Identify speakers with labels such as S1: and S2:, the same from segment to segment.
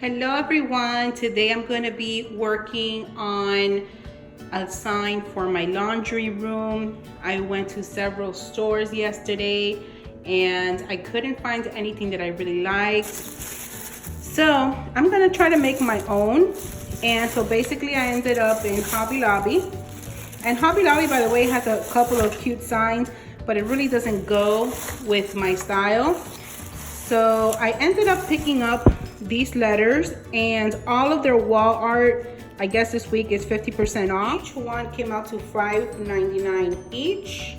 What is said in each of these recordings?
S1: Hello everyone, today I'm going to be working on a sign for my laundry room. I went to several stores yesterday and I couldn't find anything that I really liked. So I'm going to try to make my own. And so basically I ended up in Hobby Lobby. And Hobby Lobby, by the way, has a couple of cute signs, but it really doesn't go with my style. So I ended up picking up these letters, and all of their wall art, I guess this week is 50% off. Each one came out to $5.99 each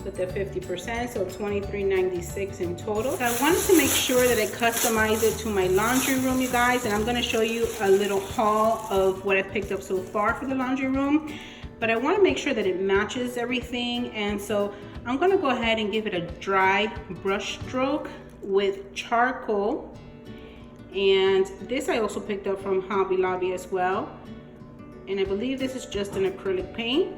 S1: with the 50%, so $23.96 in total. So I wanted to make sure that I customize it to my laundry room, you guys, and I'm gonna show you a little haul of what I picked up so far for the laundry room. But I want to make sure that it matches everything, and so I'm gonna go ahead and give it a dry brush stroke with charcoal. And this I also picked up from Hobby Lobby as well, and I believe this is just an acrylic paint.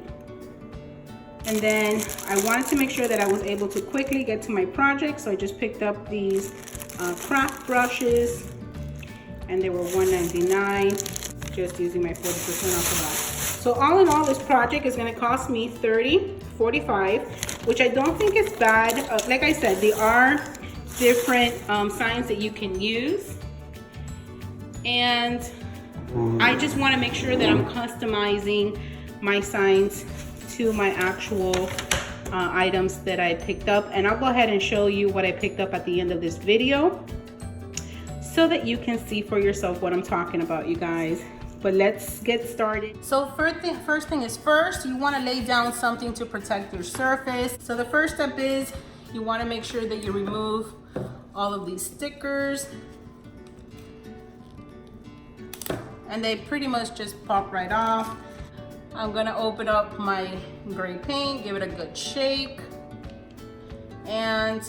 S1: And then I wanted to make sure that I was able to quickly get to my project, so I just picked up these craft brushes, and they were $1.99, just using my 40% off of that. So all in all, this project is going to cost me $30.45, which I don't think is bad. Like I said, there are different signs that you can use, and I just want to make sure that I'm customizing my signs to my actual items that I picked up. And I'll go ahead and show you what I picked up at the end of this video so that you can see for yourself what I'm talking about, you guys. But let's get started. So first thing is first, you want to lay down something to protect your surface. So the first step is you want to make sure that you remove all of these stickers, and they pretty much just pop right off. I'm gonna open up my gray paint, give it a good shake, and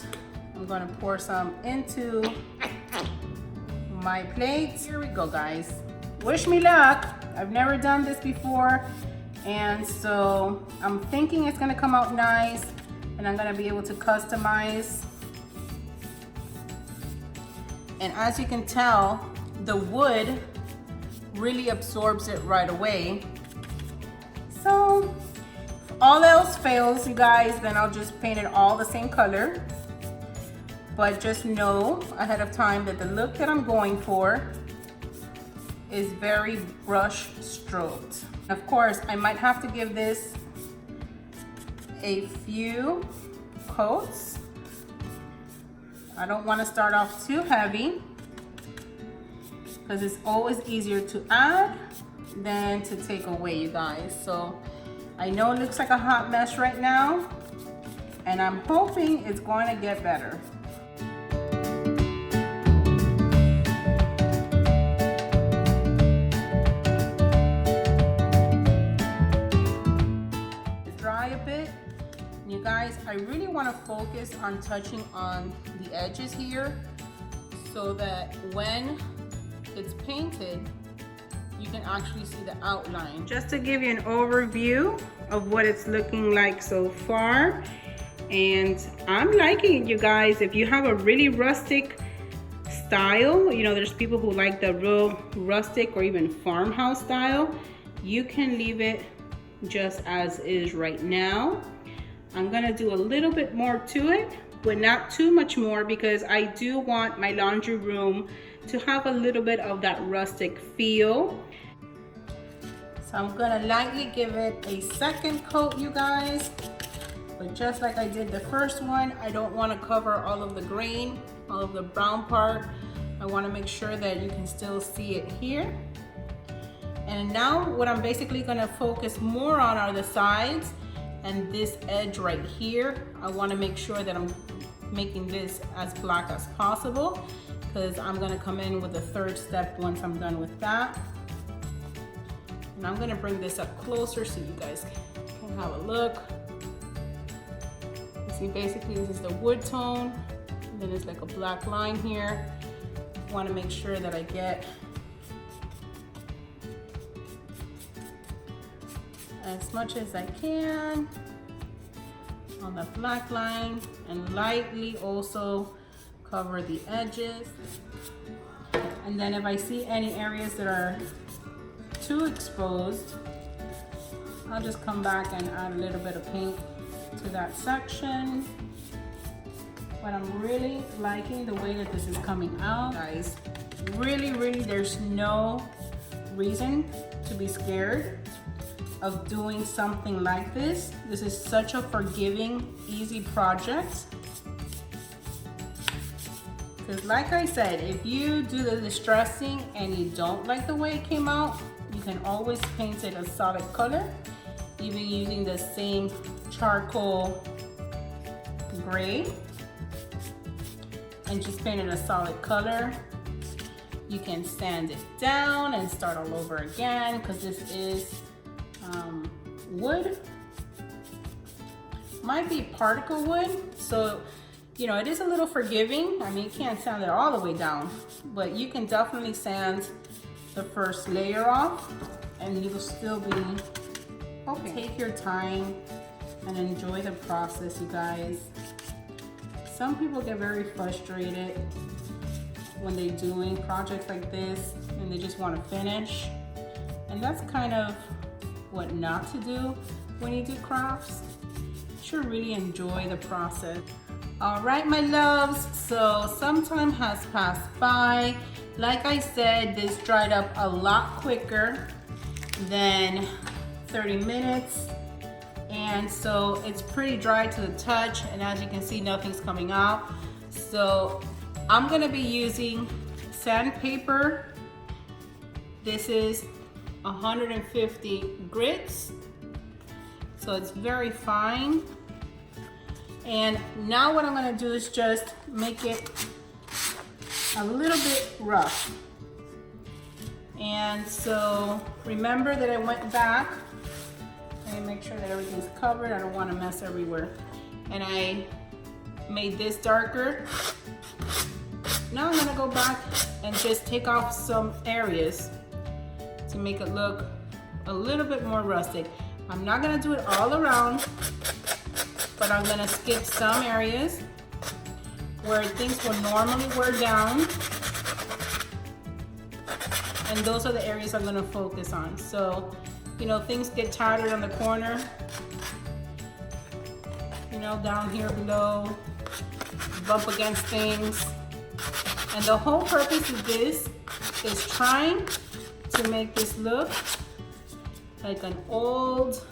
S1: I'm gonna pour some into my plate. Here we go, guys. Wish me luck. I've never done this before, and so I'm thinking it's gonna come out nice, and I'm gonna be able to customize. And as you can tell, the wood really absorbs it right away. So if all else fails, you guys, then I'll just paint it all the same color. But just know ahead of time that the look that I'm going for is very brush stroked. Of course, I might have to give this a few coats. I don't want to start off too heavy, because it's always easier to add than to take away, you guys. So I know it looks like a hot mess right now, and I'm hoping it's going to get better. Dry a bit. You guys, I really want to focus on touching on the edges here so that when it's painted, you can actually see the outline. Just to give you an overview of what it's looking like so far, and I'm liking it, you guys. If you have a really rustic style, you know, there's people who like the real rustic or even farmhouse style, you can leave it just as is right now. I'm gonna do a little bit more to it, but not too much more, because I do want my laundry room to have a little bit of that rustic feel. So I'm gonna lightly give it a second coat, you guys. But just like I did the first one, I don't want to cover all of the grain, all of the brown part. I want to make sure that you can still see it here. And now what I'm basically gonna focus more on are the sides and this edge right here. I want to make sure that I'm making this as black as possible, because I'm going to come in with the third step once I'm done with that. And I'm going to bring this up closer so you guys can have a look. You see, basically this is the wood tone, and then it's like a black line here. I want to make sure that I get as much as I can on the black line, and lightly also cover the edges. And then if I see any areas that are too exposed, I'll just come back and add a little bit of paint to that section. But I'm really liking the way that this is coming out, guys. Really, there's no reason to be scared of doing something like this. This is such a forgiving, easy project. Because like I said, if you do the distressing and you don't like the way it came out, you can always paint it a solid color, even using the same charcoal gray, and just paint it a solid color. You can sand it down and start all over again, because this is wood. Might be particle wood, so you know, it is a little forgiving. I mean, you can't sand it all the way down, but you can definitely sand the first layer off and you will still be okay. Take your time and enjoy the process, you guys. Some people get very frustrated when they're doing projects like this and they just want to finish. And that's kind of what not to do when you do crafts. You should really enjoy the process. All right, my loves, so some time has passed by. Like I said, this dried up a lot quicker than 30 minutes. And so it's pretty dry to the touch, and as you can see, nothing's coming out. So I'm gonna be using sandpaper. This is 150 grits, so it's very fine. And now what I'm gonna do is just make it a little bit rough. And so remember that I went back and make sure that everything's covered. I don't want to mess everywhere. And I made this darker. Now I'm gonna go back and just take off some areas to make it look a little bit more rustic. I'm not gonna do it all around, but I'm gonna skip some areas where things will normally wear down. And those are the areas I'm gonna focus on. So, you know, things get tattered on the corner, you know, down here below, bump against things. And the whole purpose of this is trying to make this look like an old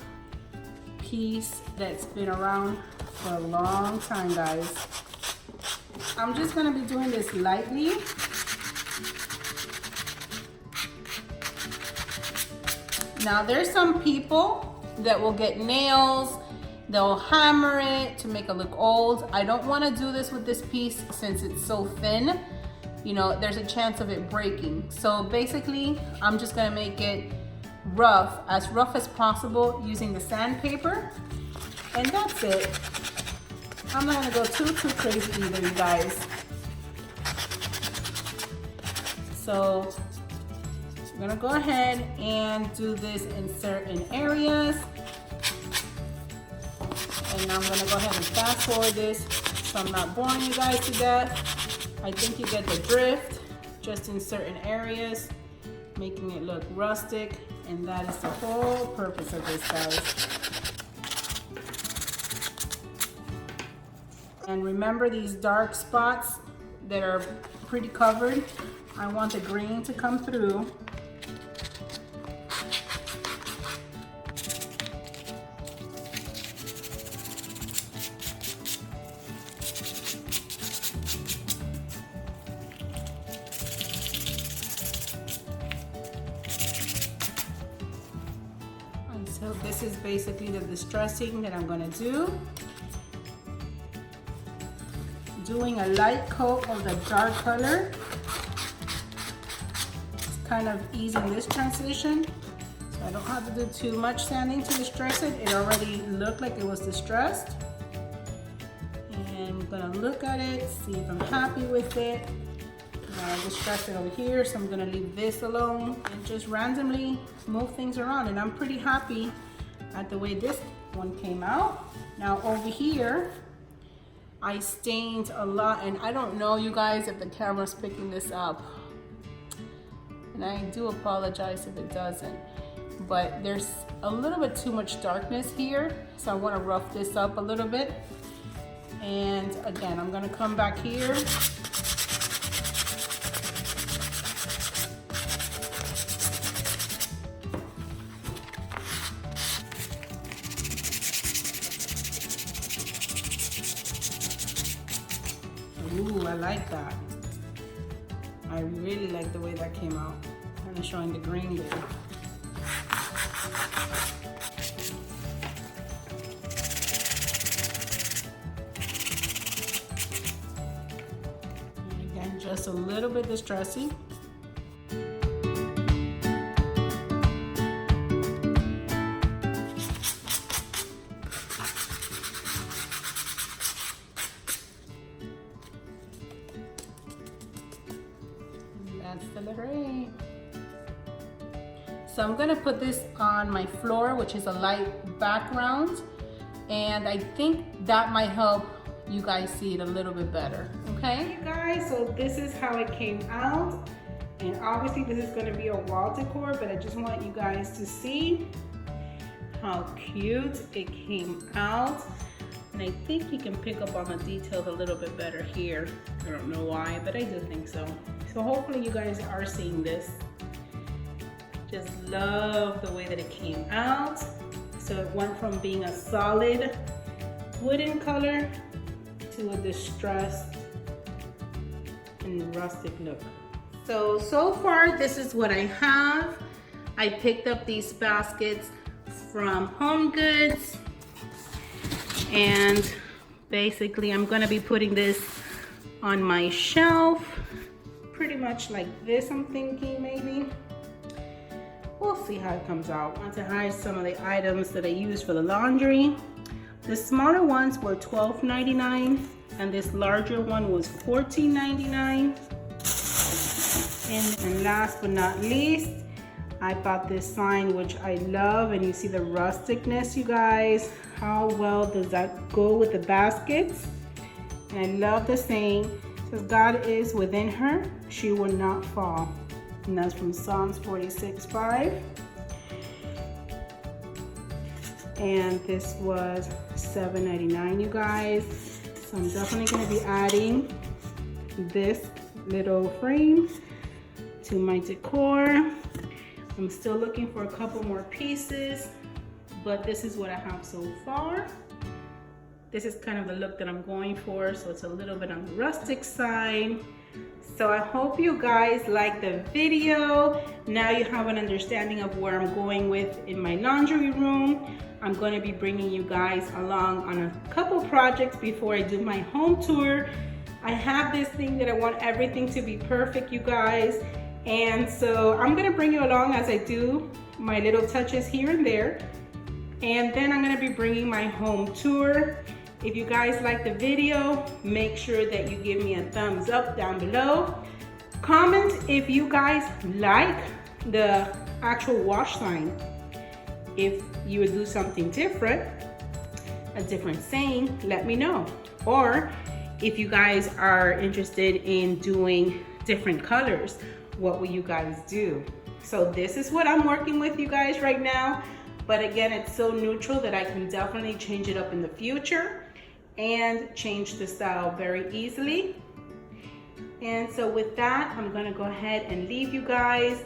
S1: piece that's been around for a long time, guys. I'm just gonna be doing this lightly. Now there's some people that will get nails, they'll hammer it to make it look old. I don't wanna do this with this piece since it's so thin. You know, there's a chance of it breaking. So basically, I'm just gonna make it rough as possible using the sandpaper. And that's it. I'm not gonna go too crazy either, you guys. So I'm gonna go ahead and do this in certain areas. And I'm gonna go ahead and fast forward this so I'm not boring you guys to death. I think you get the drift, just in certain areas, making it look rustic, and that is the whole purpose of this, guys. And remember these dark spots that are pretty covered, I want the green to come through. So this is basically the distressing that I'm gonna do. Doing a light coat of the dark color. It's kind of easing this transition. So I don't have to do too much sanding to distress it. It already looked like it was distressed. And I'm gonna look at it, see if I'm happy with it. I distressed it over here, so I'm gonna leave this alone and just randomly move things around. And I'm pretty happy at the way this one came out. Now over here, I stained a lot, and I don't know, you guys, if the camera's picking this up. And I do apologize if it doesn't, but there's a little bit too much darkness here, so I want to rough this up a little bit. And again, I'm going to come back here. Ooh, I like that. I really like the way that came out. Kind of showing the green there. And again, just a little bit distressing. That's the letter A. So I'm gonna put this on my floor, which is a light background, and I think that might help you guys see it a little bit better, okay? You guys, so this is how it came out, and obviously this is gonna be a wall decor, but I just want you guys to see how cute it came out. And I think you can pick up on the details a little bit better here. I don't know why, but I do think so. So hopefully you guys are seeing this. Just love the way that it came out. So it went from being a solid wooden color to a distressed and rustic look. So far this is what I have. I picked up these baskets from Home Goods. And basically I'm gonna be putting this on my shelf, pretty much like this, I'm thinking maybe. We'll see how it comes out. I want to hide some of the items that I use for the laundry. The smaller ones were $12.99 and this larger one was $14.99. And last but not least, I bought this sign, which I love, and you see the rusticness, you guys. How well does that go with the baskets? And I love the saying, it says, God is within her, she will not fall. And that's from Psalms 46:5. And this was $7.99, you guys. So I'm definitely gonna be adding this little frame to my decor. I'm still looking for a couple more pieces, but this is what I have so far. This is kind of the look that I'm going for, so it's a little bit on the rustic side. So I hope you guys like the video. Now you have an understanding of where I'm going with in my laundry room. I'm going to be bringing you guys along on a couple projects before I do my home tour. I have this thing that I want everything to be perfect, you guys. And so I'm gonna bring you along as I do my little touches here and there. And then I'm gonna be bringing my home tour. If you guys like the video, make sure that you give me a thumbs up down below. Comment if you guys like the actual wash sign. If you would do something different, a different saying, let me know. Or if you guys are interested in doing different colors, what will you guys do? So this is what I'm working with, you guys, right now. But again, it's so neutral that I can definitely change it up in the future and change the style very easily. And so with that, I'm gonna go ahead and leave you guys.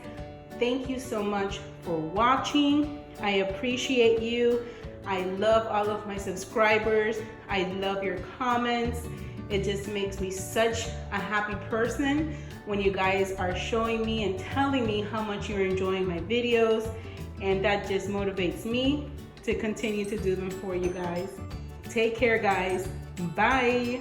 S1: Thank you so much for watching. I appreciate you. I love all of my subscribers. I love your comments. It just makes me such a happy person when you guys are showing me and telling me how much you're enjoying my videos, and that just motivates me to continue to do them for you guys. Take care, guys. Bye.